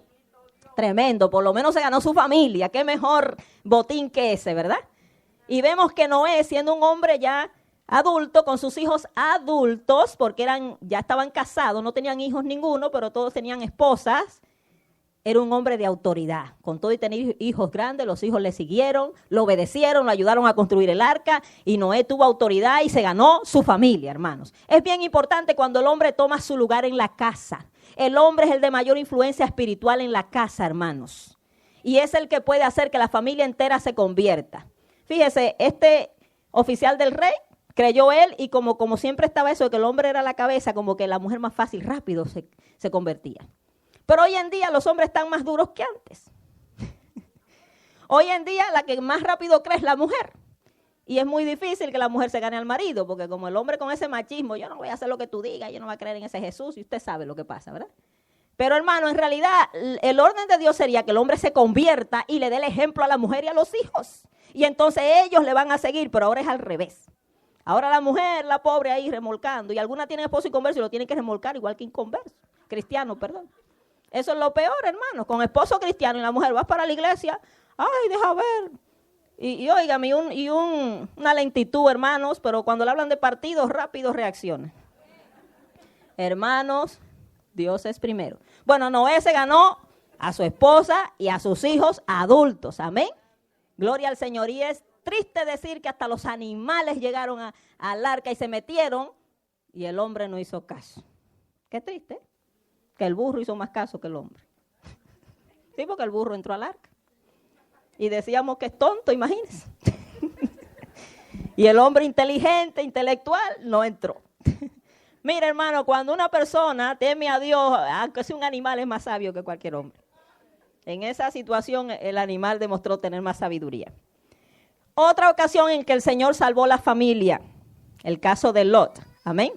Tremendo, por lo menos se ganó su familia, qué mejor botín que ese, ¿verdad? Y vemos que Noé, siendo un hombre ya adulto, con sus hijos adultos, porque ya estaban casados, no tenían hijos ninguno, pero todos tenían esposas, era un hombre de autoridad. Con todo y tener hijos grandes, los hijos le siguieron, lo obedecieron, lo ayudaron a construir el arca y Noé tuvo autoridad y se ganó su familia, hermanos. Es bien importante cuando el hombre toma su lugar en la casa. El hombre es el de mayor influencia espiritual en la casa, hermanos. Y es el que puede hacer que la familia entera se convierta. Fíjese, este oficial del rey creyó él y como siempre estaba eso de que el hombre era la cabeza, como que la mujer más fácil, rápido se convertía. Pero hoy en día los hombres están más duros que antes. Hoy en día la que más rápido cree es la mujer. Y es muy difícil que la mujer se gane al marido, porque como el hombre con ese machismo, yo no voy a hacer lo que tú digas, yo no voy a creer en ese Jesús, y usted sabe lo que pasa, ¿verdad? Pero hermano, en realidad el orden de Dios sería que el hombre se convierta y le dé el ejemplo a la mujer y a los hijos. Y entonces ellos le van a seguir, pero ahora es al revés. Ahora la mujer, la pobre ahí remolcando, y alguna tiene esposo inconverso y lo tiene que remolcar igual que inconverso, cristiano, perdón. Eso es lo peor, hermano, con esposo cristiano y la mujer vas para la iglesia, ay, deja ver. Y óigame, una lentitud, hermanos, pero cuando le hablan de partidos, rápido reaccionan. Hermanos, Dios es primero. Bueno, Noé se ganó a su esposa y a sus hijos adultos, amén. Gloria al Señor. Y es triste decir que hasta los animales llegaron al arca y se metieron y el hombre no hizo caso. Qué triste, que el burro hizo más caso que el hombre. Sí, porque el burro entró al arca. Y decíamos que es tonto, imagínense. Y el hombre inteligente, intelectual, no entró. Mira, hermano, cuando una persona teme a Dios, aunque sea un animal, es más sabio que cualquier hombre. En esa situación, el animal demostró tener más sabiduría. Otra ocasión en que el Señor salvó la familia, el caso de Lot. Amén.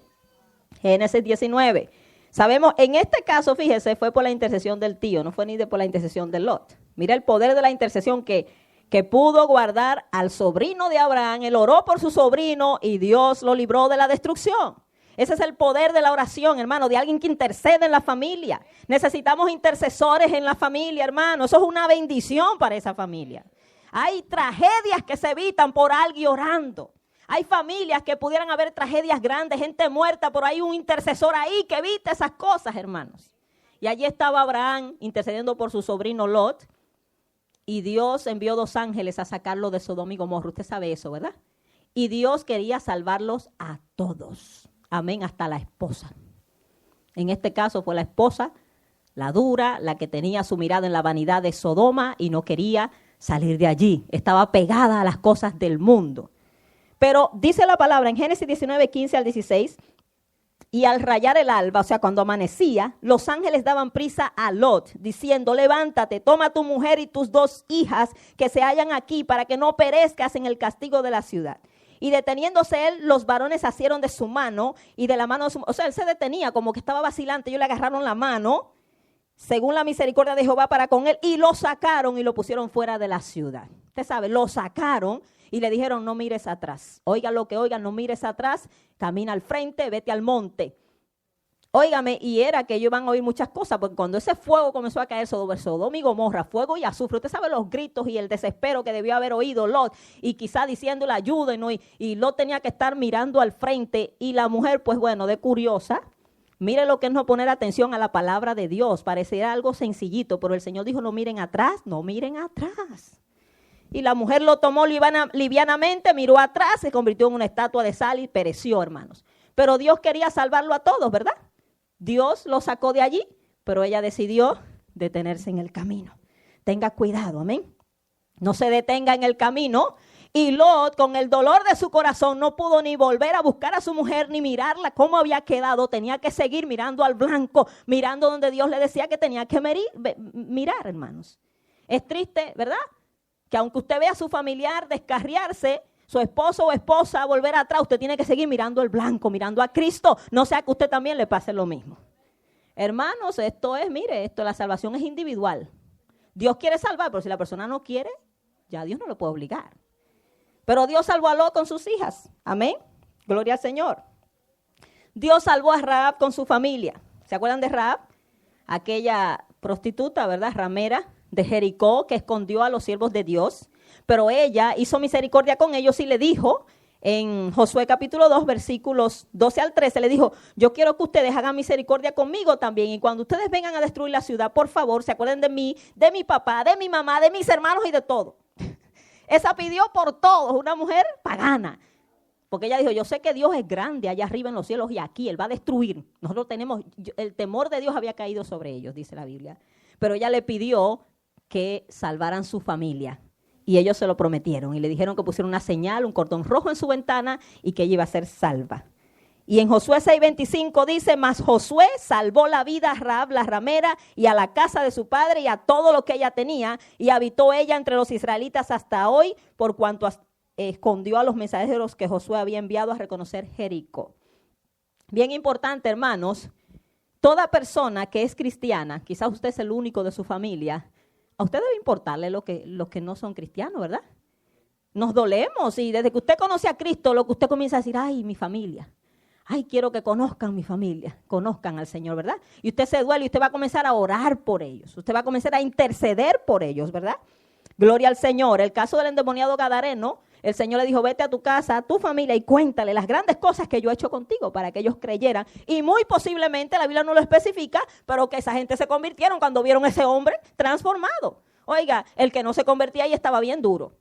Génesis 19. Sabemos, en este caso, fíjese, fue por la intercesión del tío, no fue ni por la intercesión de Lot. Mira el poder de la intercesión que pudo guardar al sobrino de Abraham. Él oró por su sobrino y Dios lo libró de la destrucción. Ese es el poder de la oración, hermano, de alguien que intercede en la familia. Necesitamos intercesores en la familia, hermano. Eso es una bendición para esa familia. Hay tragedias que se evitan por alguien orando. Hay familias que pudieran haber tragedias grandes, gente muerta, pero hay un intercesor ahí que evita esas cosas, hermanos. Y allí estaba Abraham intercediendo por su sobrino Lot. Y Dios envió 2 ángeles a sacarlo de Sodoma y Gomorra. Usted sabe eso, ¿verdad? Y Dios quería salvarlos a todos. Amén, hasta la esposa. En este caso fue la esposa, la dura, la que tenía su mirada en la vanidad de Sodoma y no quería salir de allí. Estaba pegada a las cosas del mundo. Pero dice la palabra en Génesis 19, 15 al 16, y al rayar el alba, o sea, cuando amanecía, los ángeles daban prisa a Lot, diciendo, levántate, toma tu mujer y tus 2 hijas que se hallan aquí para que no perezcas en el castigo de la ciudad. Y deteniéndose él, los varones asieron de su mano y de la mano de su... O sea, él se detenía como que estaba vacilante, ellos le agarraron la mano, según la misericordia de Jehová para con él, y lo sacaron y lo pusieron fuera de la ciudad. Usted sabe, lo sacaron y le dijeron, no mires atrás. Oiga lo que oigan, no mires atrás, camina al frente, vete al monte. Óigame, y era que ellos iban a oír muchas cosas, porque cuando ese fuego comenzó a caer sobre Sodoma y Gomorra, fuego y azufre, usted sabe los gritos y el desespero que debió haber oído Lot, y quizá diciéndole ayúdenos, y Lot tenía que estar mirando al frente, y la mujer, pues bueno, de curiosa, mire lo que es no poner atención a la palabra de Dios, parecía algo sencillito, pero el Señor dijo, no miren atrás, no miren atrás. Y la mujer lo tomó livianamente, miró atrás, se convirtió en una estatua de sal y pereció, hermanos. Pero Dios quería salvarlo a todos, ¿verdad? Dios lo sacó de allí, pero ella decidió detenerse en el camino. Tenga cuidado, amén. No se detenga en el camino Y Lot, con el dolor de su corazón, no pudo ni volver a buscar a su mujer, ni mirarla cómo había quedado. Tenía que seguir mirando al blanco, mirando donde Dios le decía que tenía que mirar, hermanos. Es triste, ¿verdad? Que aunque usted vea a su familiar descarriarse, su esposo o esposa volver atrás, usted tiene que seguir mirando el blanco, mirando a Cristo. No sea que usted también le pase lo mismo. Hermanos, la salvación es individual. Dios quiere salvar, pero si la persona no quiere, ya Dios no lo puede obligar. Pero Dios salvó a Lot con sus hijas. Amén. Gloria al Señor. Dios salvó a Rahab con su familia. ¿Se acuerdan de Rahab? Aquella prostituta, ¿verdad? Ramera de Jericó que escondió a los siervos de Dios. Pero ella hizo misericordia con ellos y le dijo, en Josué capítulo 2, versículos 12 al 13, le dijo, yo quiero que ustedes hagan misericordia conmigo también. Y cuando ustedes vengan a destruir la ciudad, por favor, se acuerden de mí, de mi papá, de mi mamá, de mis hermanos y de todo. Esa pidió por todos, una mujer pagana. Porque ella dijo, yo sé que Dios es grande allá arriba en los cielos y aquí, Él va a destruir. Nosotros el temor de Dios había caído sobre ellos, dice la Biblia. Pero ella le pidió que salvaran su familia. Y ellos se lo prometieron y le dijeron que pusieron una señal, un cordón rojo en su ventana y que ella iba a ser salva. Y en Josué 6:25 dice, mas Josué salvó la vida a Rahab la ramera y a la casa de su padre y a todo lo que ella tenía, y habitó ella entre los israelitas hasta hoy, por cuanto escondió a los mensajeros que Josué había enviado a reconocer Jericó. Bien importante, hermanos, toda persona que es cristiana, quizás usted es el único de su familia, a usted debe importarle los que no son cristianos, ¿verdad? Nos dolemos y desde que usted conoce a Cristo, lo que usted comienza a decir, ay, mi familia. Ay, quiero que conozcan mi familia, conozcan al Señor, ¿verdad? Y usted se duele y usted va a comenzar a orar por ellos. Usted va a comenzar a interceder por ellos, ¿verdad? Gloria al Señor. El caso del endemoniado gadareno, el Señor le dijo, vete a tu casa, a tu familia y cuéntale las grandes cosas que yo he hecho contigo para que ellos creyeran. Y muy posiblemente, la Biblia no lo especifica, pero que esa gente se convirtieron cuando vieron a ese hombre transformado. Oiga, el que no se convertía ahí estaba bien duro.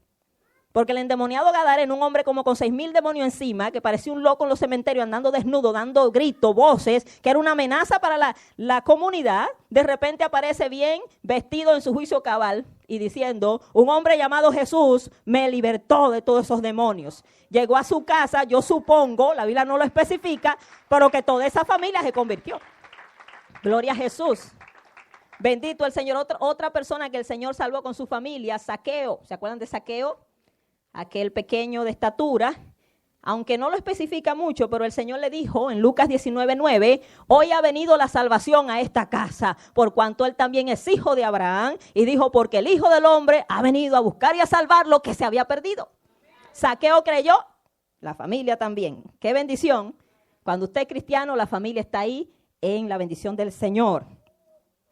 Porque el endemoniado gadareno, un hombre como con 6,000 demonios encima, que parecía un loco en los cementerios andando desnudo, dando gritos, voces, que era una amenaza para la comunidad, de repente aparece bien vestido en su juicio cabal y diciendo, un hombre llamado Jesús me libertó de todos esos demonios. Llegó a su casa, yo supongo, la Biblia no lo especifica, pero que toda esa familia se convirtió. Gloria a Jesús. Bendito el Señor. Otra persona que el Señor salvó con su familia, Zaqueo. ¿Se acuerdan de Zaqueo? Aquel pequeño de estatura, aunque no lo especifica mucho, pero el Señor le dijo en Lucas 19:9, hoy ha venido la salvación a esta casa, por cuanto él también es hijo de Abraham, y dijo, porque el Hijo del Hombre ha venido a buscar y a salvar lo que se había perdido. Zaqueo creyó, la familia también. ¡Qué bendición! Cuando usted es cristiano, la familia está ahí en la bendición del Señor.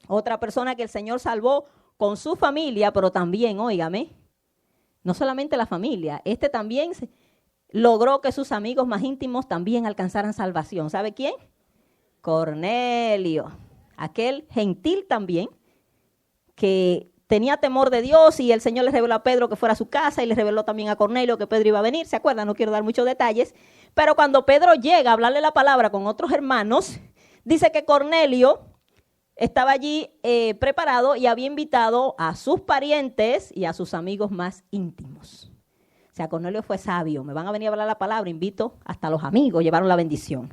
Otra persona que el Señor salvó con su familia, pero también, óigame, no solamente la familia, también logró que sus amigos más íntimos también alcanzaran salvación. ¿Sabe quién? Cornelio, aquel gentil también, que tenía temor de Dios y el Señor le reveló a Pedro que fuera a su casa y le reveló también a Cornelio que Pedro iba a venir. ¿Se acuerdan? No quiero dar muchos detalles, pero cuando Pedro llega a hablarle la palabra con otros hermanos, dice que Cornelio estaba allí preparado y había invitado a sus parientes y a sus amigos más íntimos. O sea, Cornelio fue sabio. Me van a venir a hablar la palabra, invito hasta a los amigos, llevaron la bendición.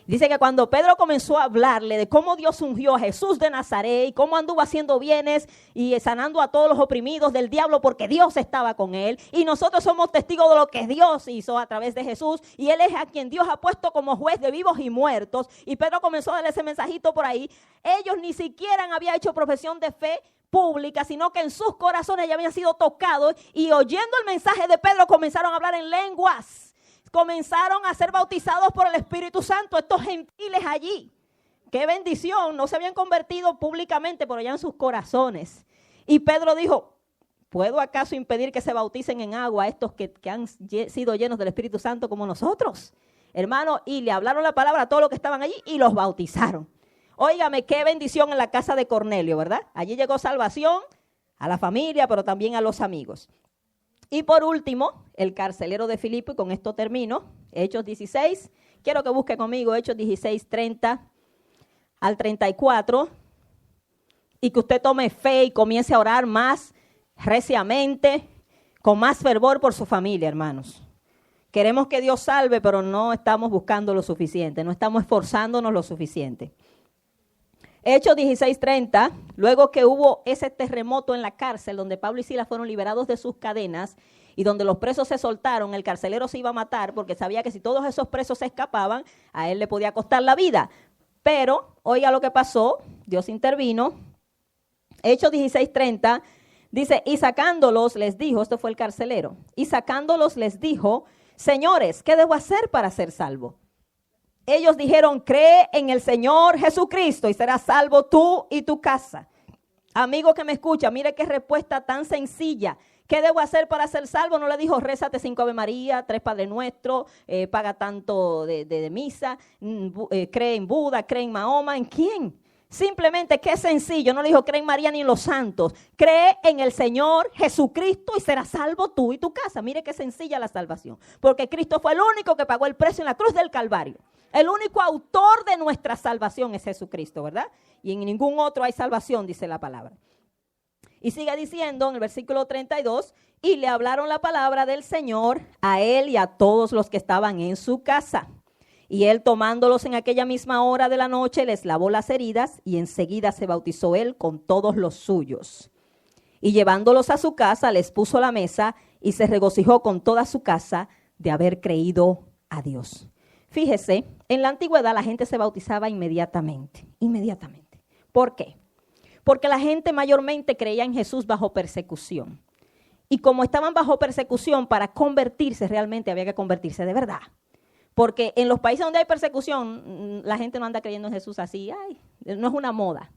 Dice que cuando Pedro comenzó a hablarle de cómo Dios ungió a Jesús de Nazaret y cómo anduvo haciendo bienes y sanando a todos los oprimidos del diablo porque Dios estaba con él y nosotros somos testigos de lo que Dios hizo a través de Jesús y él es a quien Dios ha puesto como juez de vivos y muertos, y Pedro comenzó a darle ese mensajito por ahí. Ellos ni siquiera habían hecho profesión de fe pública, sino que en sus corazones ya habían sido tocados y oyendo el mensaje de Pedro comenzaron a hablar en lenguas. Comenzaron a ser bautizados por el Espíritu Santo, estos gentiles allí. ¡Qué bendición! No se habían convertido públicamente, pero ya en sus corazones. Y Pedro dijo, ¿puedo acaso impedir que se bauticen en agua estos que han sido llenos del Espíritu Santo como nosotros? Hermano, y le hablaron la palabra a todos los que estaban allí y los bautizaron. Óigame, qué bendición en la casa de Cornelio, ¿verdad? Allí llegó salvación a la familia, pero también a los amigos. Y por último, el carcelero de Filipo, y con esto termino, Hechos 16. Quiero que busque conmigo Hechos 16, 30 al 34. Y que usted tome fe y comience a orar más reciamente, con más fervor por su familia, hermanos. Queremos que Dios salve, pero no estamos buscando lo suficiente, no estamos esforzándonos lo suficiente. Hechos 16:30, luego que hubo ese terremoto en la cárcel donde Pablo y Silas fueron liberados de sus cadenas y donde los presos se soltaron, el carcelero se iba a matar porque sabía que si todos esos presos se escapaban, a él le podía costar la vida. Pero, oiga lo que pasó, Dios intervino. Hechos 16:30 dice, y sacándolos les dijo, esto fue el carcelero, y sacándolos les dijo, señores, ¿qué debo hacer para ser salvo? Ellos dijeron, cree en el Señor Jesucristo y serás salvo tú y tu casa. Amigo que me escucha, mire qué respuesta tan sencilla. ¿Qué debo hacer para ser salvo? No le dijo, rézate 5 Ave María, 3 Padre Nuestro, paga tanto de misa, cree en Buda, cree en Mahoma. ¿En quién? Simplemente, qué sencillo. No le dijo, cree en María ni en los santos. Cree en el Señor Jesucristo y serás salvo tú y tu casa. Mire qué sencilla la salvación. Porque Cristo fue el único que pagó el precio en la cruz del Calvario. El único autor de nuestra salvación es Jesucristo, ¿verdad? Y en ningún otro hay salvación, dice la palabra. Y sigue diciendo en el versículo 32, y le hablaron la palabra del Señor a él y a todos los que estaban en su casa. Y él, tomándolos en aquella misma hora de la noche, les lavó las heridas y enseguida se bautizó él con todos los suyos. Y llevándolos a su casa, les puso la mesa y se regocijó con toda su casa de haber creído a Dios. Fíjese, en la antigüedad la gente se bautizaba inmediatamente. ¿Por qué? Porque la gente mayormente creía en Jesús bajo persecución. Y como estaban bajo persecución, para convertirse realmente había que convertirse de verdad. Porque en los países donde hay persecución, la gente no anda creyendo en Jesús así. Ay, no es una moda.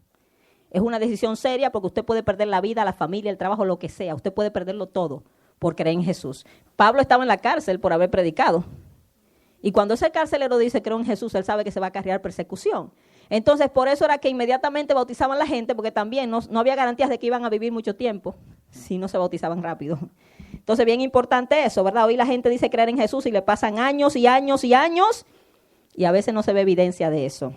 Es una decisión seria porque usted puede perder la vida, la familia, el trabajo, lo que sea. Usted puede perderlo todo por creer en Jesús. Pablo estaba en la cárcel por haber predicado. Y cuando ese carcelero dice creo en Jesús, él sabe que se va a acarrear persecución. Entonces, por eso era que inmediatamente bautizaban a la gente, porque también no había garantías de que iban a vivir mucho tiempo si no se bautizaban rápido. Entonces, bien importante eso, ¿verdad? Hoy la gente dice creer en Jesús y le pasan años y años y años y a veces no se ve evidencia de eso.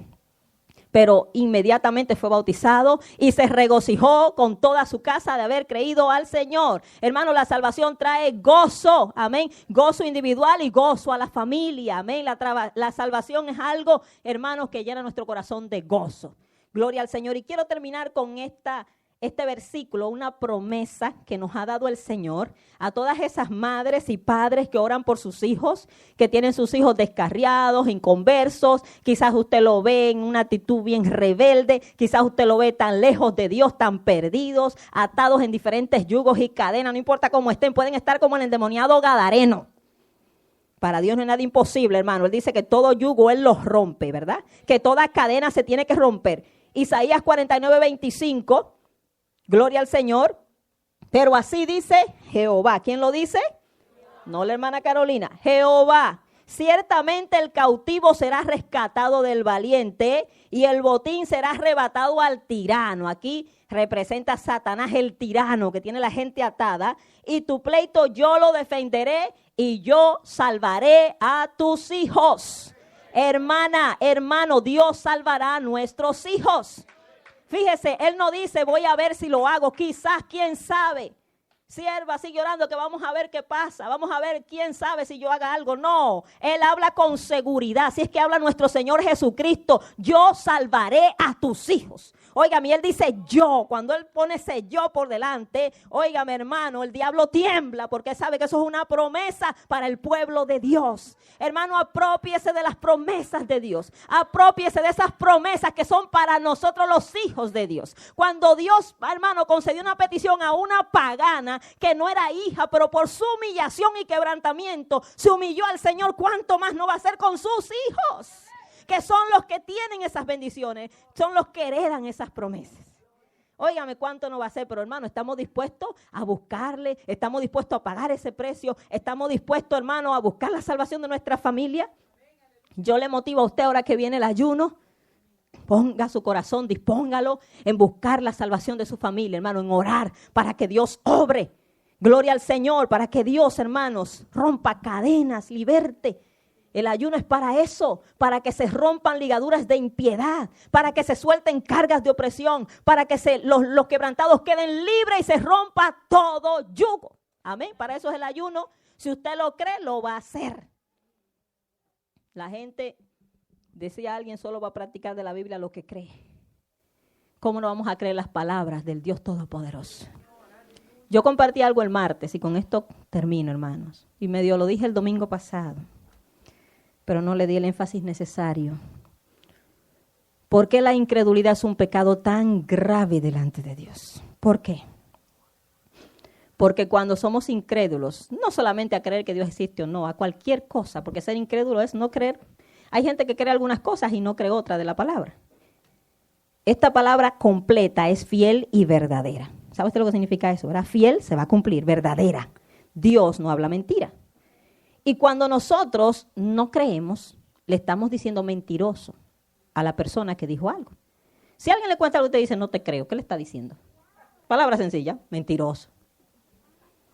Pero inmediatamente fue bautizado y se regocijó con toda su casa de haber creído al Señor. Hermano, la salvación trae gozo, amén. Gozo individual y gozo a la familia, amén. La salvación es algo, hermanos, que llena nuestro corazón de gozo. Gloria al Señor. Y quiero terminar con este versículo, una promesa que nos ha dado el Señor a todas esas madres y padres que oran por sus hijos, que tienen sus hijos descarriados, inconversos. Quizás usted lo ve en una actitud bien rebelde, quizás usted lo ve tan lejos de Dios, tan perdidos, atados en diferentes yugos y cadenas, no importa cómo estén, pueden estar como el endemoniado Gadareno. Para Dios no es nada imposible, hermano. Él dice que todo yugo Él los rompe, ¿verdad? Que toda cadena se tiene que romper. Isaías 49:25. Gloria al Señor, pero así dice Jehová. ¿Quién lo dice? No la hermana Carolina. Jehová, ciertamente el cautivo será rescatado del valiente y el botín será arrebatado al tirano. Aquí representa a Satanás, el tirano que tiene la gente atada. Y tu pleito yo lo defenderé y yo salvaré a tus hijos. Hermana, hermano, Dios salvará a nuestros hijos. Fíjese, Él no dice, voy a ver si lo hago, quizás, quién sabe. Sierva, sigue orando que vamos a ver qué pasa, vamos a ver quién sabe si yo haga algo. No, Él habla con seguridad, si es que habla nuestro Señor Jesucristo, yo salvaré a tus hijos. Óigame, Él dice yo, cuando Él pone ese yo por delante, óigame hermano, el diablo tiembla porque sabe que eso es una promesa para el pueblo de Dios. Hermano, aprópiese de las promesas de Dios, aprópiese de esas promesas que son para nosotros los hijos de Dios. Cuando Dios, hermano, concedió una petición a una pagana que no era hija, pero por su humillación y quebrantamiento se humilló al Señor, ¿cuánto más no va a hacer con sus hijos? Que son los que tienen esas bendiciones, son los que heredan esas promesas. Óigame, cuánto no va a ser, pero hermano, estamos dispuestos a buscarle, estamos dispuestos a pagar ese precio, estamos dispuestos, hermano, a buscar la salvación de nuestra familia. Yo le motivo a usted ahora que viene el ayuno, ponga su corazón, dispóngalo en buscar la salvación de su familia, hermano, en orar para que Dios obre. Gloria al Señor, para que Dios, hermanos, rompa cadenas, liberte. El ayuno es para eso, para que se rompan ligaduras de impiedad, para que se suelten cargas de opresión, para que los quebrantados queden libres y se rompa todo yugo. Amén. Para eso es el ayuno. Si usted lo cree, lo va a hacer. La gente, decía alguien, solo va a practicar de la Biblia lo que cree. ¿Cómo no vamos a creer las palabras del Dios Todopoderoso? Yo compartí algo el martes y con esto termino, hermanos. Y medio lo dije el domingo pasado, pero no le di el énfasis necesario. ¿Por qué la incredulidad es un pecado tan grave delante de Dios? ¿Por qué? Porque cuando somos incrédulos, no solamente a creer que Dios existe o no, a cualquier cosa, porque ser incrédulo es no creer. Hay gente que cree algunas cosas y no cree otra de la palabra. Esta palabra completa es fiel y verdadera. ¿Sabe usted lo que significa eso? ¿Verdad? Fiel se va a cumplir, verdadera. Dios no habla mentira. Y cuando nosotros no creemos, le estamos diciendo mentiroso a la persona que dijo algo. Si alguien le cuenta algo y usted dice, no te creo, ¿qué le está diciendo? Palabra sencilla, mentiroso.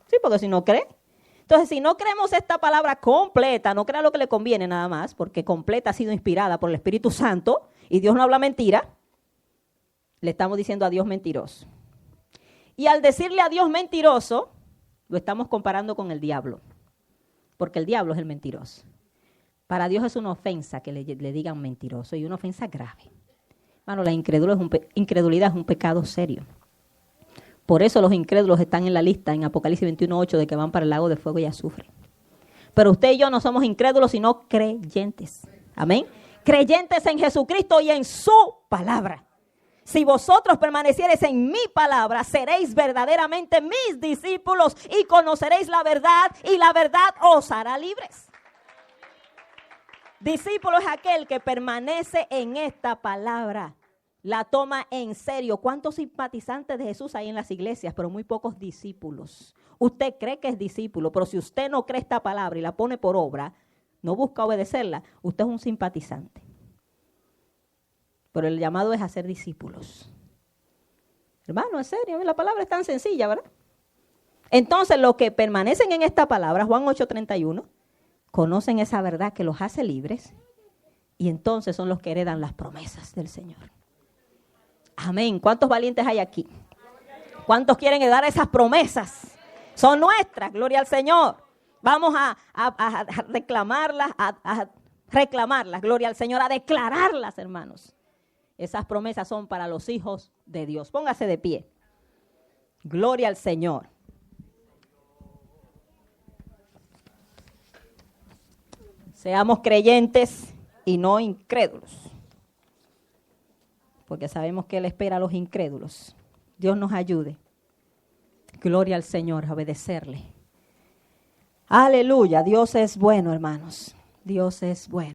Sí, porque si no cree. Entonces, si no creemos esta palabra completa, no crea lo que le conviene nada más, porque completa ha sido inspirada por el Espíritu Santo y Dios no habla mentira, le estamos diciendo a Dios mentiroso. Y al decirle a Dios mentiroso, lo estamos comparando con el diablo, porque el diablo es el mentiroso. Para Dios es una ofensa que le digan mentiroso y una ofensa grave. Hermano, la incredulidad es un pecado serio. Por eso los incrédulos están en la lista en Apocalipsis 21:8 de que van para el lago de fuego y azufre. Pero usted y yo no somos incrédulos, sino creyentes. Amén. Creyentes en Jesucristo y en su palabra. Si vosotros permaneciereis en mi palabra, seréis verdaderamente mis discípulos y conoceréis la verdad y la verdad os hará libres. Discípulo es aquel que permanece en esta palabra, la toma en serio. ¿Cuántos simpatizantes de Jesús hay en las iglesias, pero muy pocos discípulos? Usted cree que es discípulo, pero si usted no cree esta palabra y la pone por obra, no busca obedecerla, usted es un simpatizante. Pero el llamado es a ser discípulos. Hermano, en serio, la palabra es tan sencilla, ¿verdad? Entonces, los que permanecen en esta palabra, Juan 8:31, conocen esa verdad que los hace libres y entonces son los que heredan las promesas del Señor. Amén. ¿Cuántos valientes hay aquí? ¿Cuántos quieren heredar esas promesas? Son nuestras, gloria al Señor. Vamos a reclamarlas, a reclamarlas, gloria al Señor, a declararlas, hermanos. Esas promesas son para los hijos de Dios. Póngase de pie. Gloria al Señor. Seamos creyentes y no incrédulos. Porque sabemos que Él espera a los incrédulos. Dios nos ayude. Gloria al Señor, a obedecerle. Aleluya. Dios es bueno, hermanos. Dios es bueno.